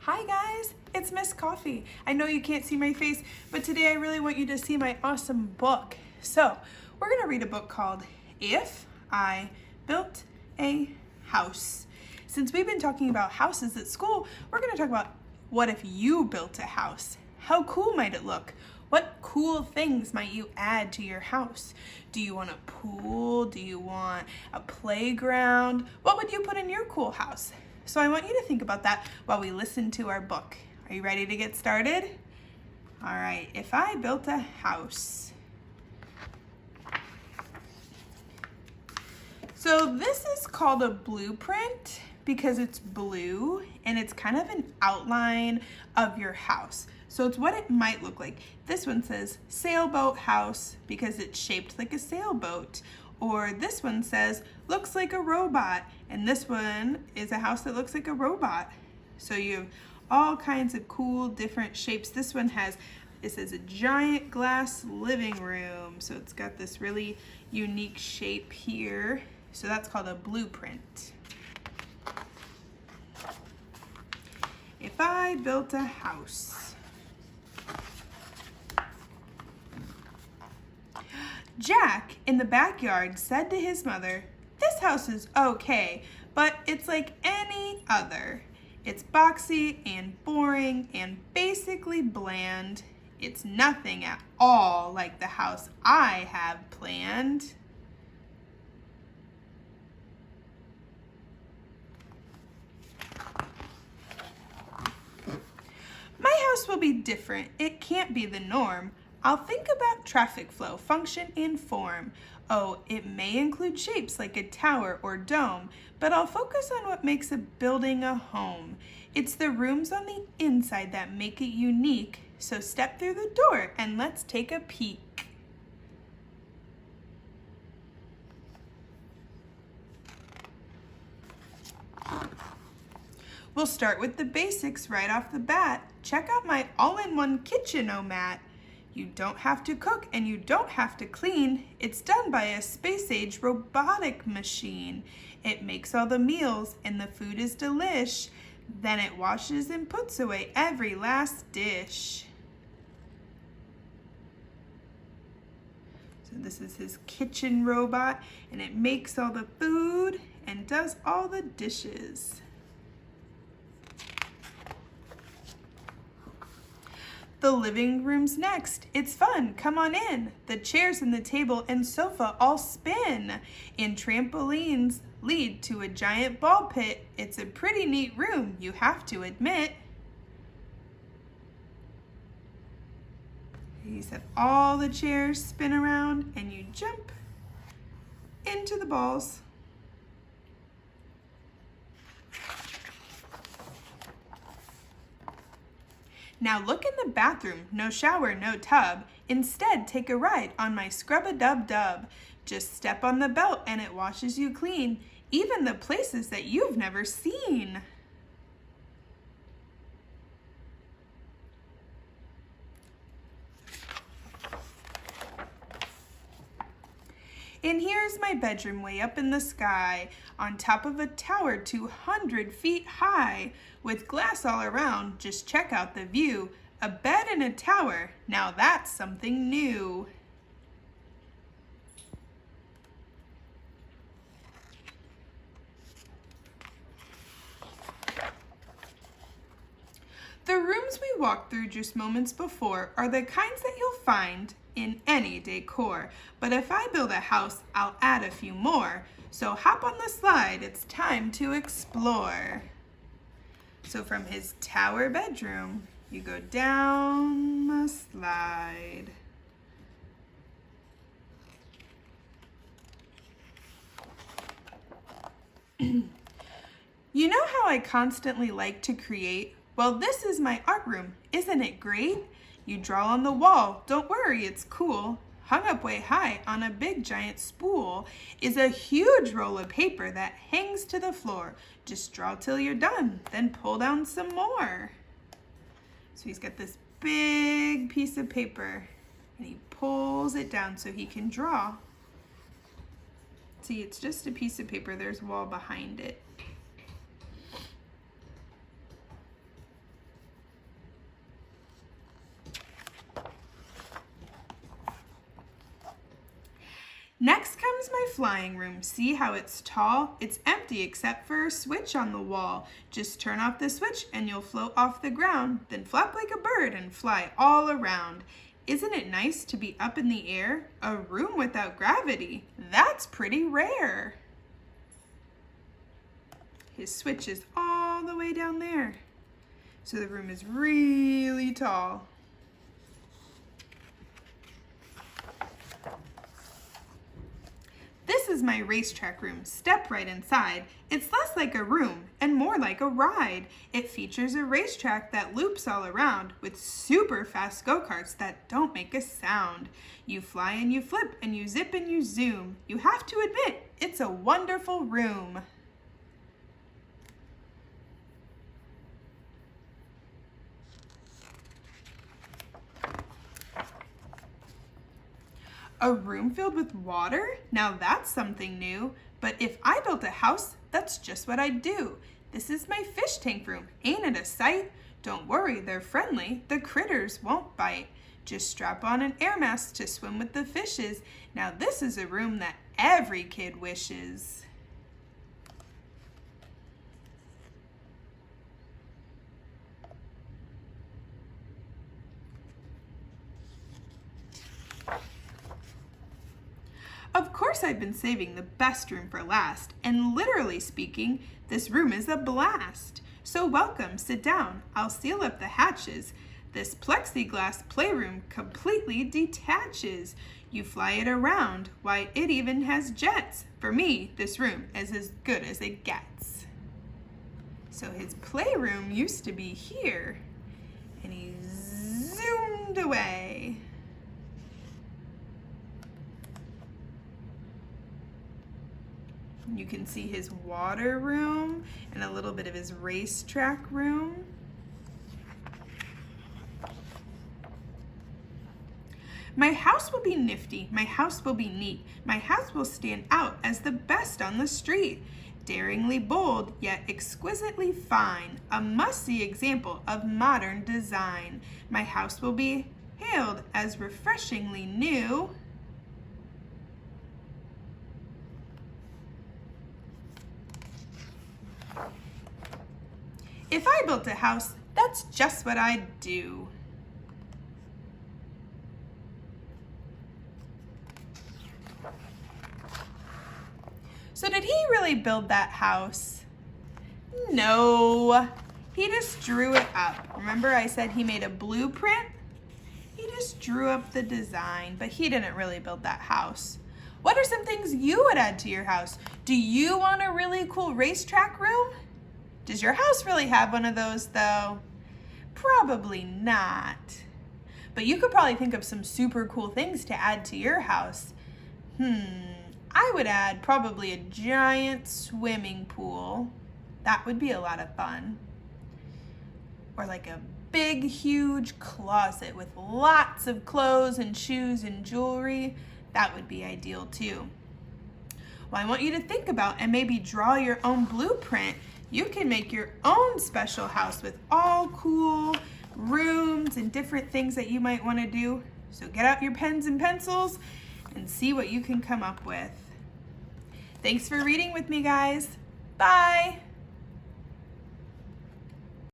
Hi guys, it's Miss Coffee. I know you can't see my face, but today I really want you to see my awesome book. So, we're gonna read a book called If I Built a House. Since we've been talking about houses at school, we're gonna talk about what if you built a house? How cool might it look? What cool things might you add to your house? Do you want a pool? Do you want a playground? What would you put in your cool house? So I want you to think about that while we listen to our book. Are you ready to get started? All right, if I built a house. So this is called a blueprint because it's blue and it's kind of an outline of your house. So it's what it might look like. This one says sailboat house because it's shaped like a sailboat. Or this one says looks like a robot. And this one is a house that looks like a robot. So you have all kinds of cool different shapes. This one it says a giant glass living room. So it's got this really unique shape here. So that's called a blueprint. If I built a house. Jack in the backyard said to his mother, "This house is okay, but it's like any other. It's boxy and boring and basically bland. It's nothing at all like the house I have planned." My house will be different. It can't be the norm. I'll think about traffic flow, function, and form. Oh, it may include shapes like a tower or dome, but I'll focus on what makes a building a home. It's the rooms on the inside that make it unique, so step through the door and let's take a peek. We'll start with the basics right off the bat. Check out my all-in-one Kitchen-O-Mat. You don't have to cook and you don't have to clean. It's done by a space-age robotic machine. It makes all the meals and the food is delish. Then it washes and puts away every last dish. So this is his kitchen robot and it makes all the food and does all the dishes. The living room's next. It's fun. Come on in. The chairs and the table and sofa all spin. And trampolines lead to a giant ball pit. It's a pretty neat room, you have to admit. He said all the chairs spin around and you jump into the balls. Now look in the bathroom, no shower, no tub. Instead, take a ride on my Scrub-A-Dub-Dub. Just step on the belt and it washes you clean, even the places that you've never seen. And here's my bedroom way up in the sky, on top of a tower 200 feet high. With glass all around, just check out the view. A bed in a tower, now that's something new. The rooms we walked through just moments before are the kinds that you'll find in any decor. But if I build a house, I'll add a few more. So hop on the slide, it's time to explore. So from his tower bedroom, you go down the slide. You know how I constantly like to create? Well, this is my art room. Isn't it great? You draw on the wall. Don't worry, it's cool. Hung up way high on a big giant spool is a huge roll of paper that hangs to the floor. Just draw till you're done, then pull down some more. So he's got this big piece of paper and he pulls it down so he can draw. See, it's just a piece of paper. There's a wall behind it. flying room. See how it's tall? It's empty except for a switch on the wall. Just turn off the switch and you'll float off the ground, then flap like a bird and fly all around. Isn't it nice to be up in the air? A room without gravity. That's pretty rare. His switch is all the way down there. So the room is really tall. This is my racetrack room. Step right inside. It's less like a room and more like a ride. It features a racetrack that loops all around with super fast go-karts that don't make a sound. You fly and you flip and you zip and you zoom. You have to admit, it's a wonderful room. A room filled with water? Now that's something new. But if I built a house, that's just what I'd do. This is my fish tank room. Ain't it a sight? Don't worry, they're friendly. The critters won't bite. Just strap on an air mask to swim with the fishes. Now this is a room that every kid wishes. Of course I've been saving the best room for last, and literally speaking, this room is a blast. So welcome, sit down, I'll seal up the hatches. This plexiglass playroom completely detaches. You fly it around, why it even has jets. For me, this room is as good as it gets. So his playroom used to be here, and he zoomed away. You can see his water room and a little bit of his racetrack room. My house will be nifty, my house will be neat, my house will stand out as the best on the street. Daringly bold, yet exquisitely fine, a must-see example of modern design. My house will be hailed as refreshingly new. If I built a house, that's just what I'd do. So did he really build that house? No, he just drew it up. Remember I said he made a blueprint? He just drew up the design, but he didn't really build that house. What are some things you would add to your house? Do you want a really cool racetrack room? Does your house really have one of those though? Probably not. But you could probably think of some super cool things to add to your house. I would add probably a giant swimming pool. That would be a lot of fun. Or like a big, huge closet with lots of clothes and shoes and jewelry. That would be ideal too. Well, I want you to think about and maybe draw your own blueprint. You can make your own special house with all cool rooms and different things that you might want to do. So get out your pens and pencils and see what you can come up with. Thanks for reading with me, guys. Bye.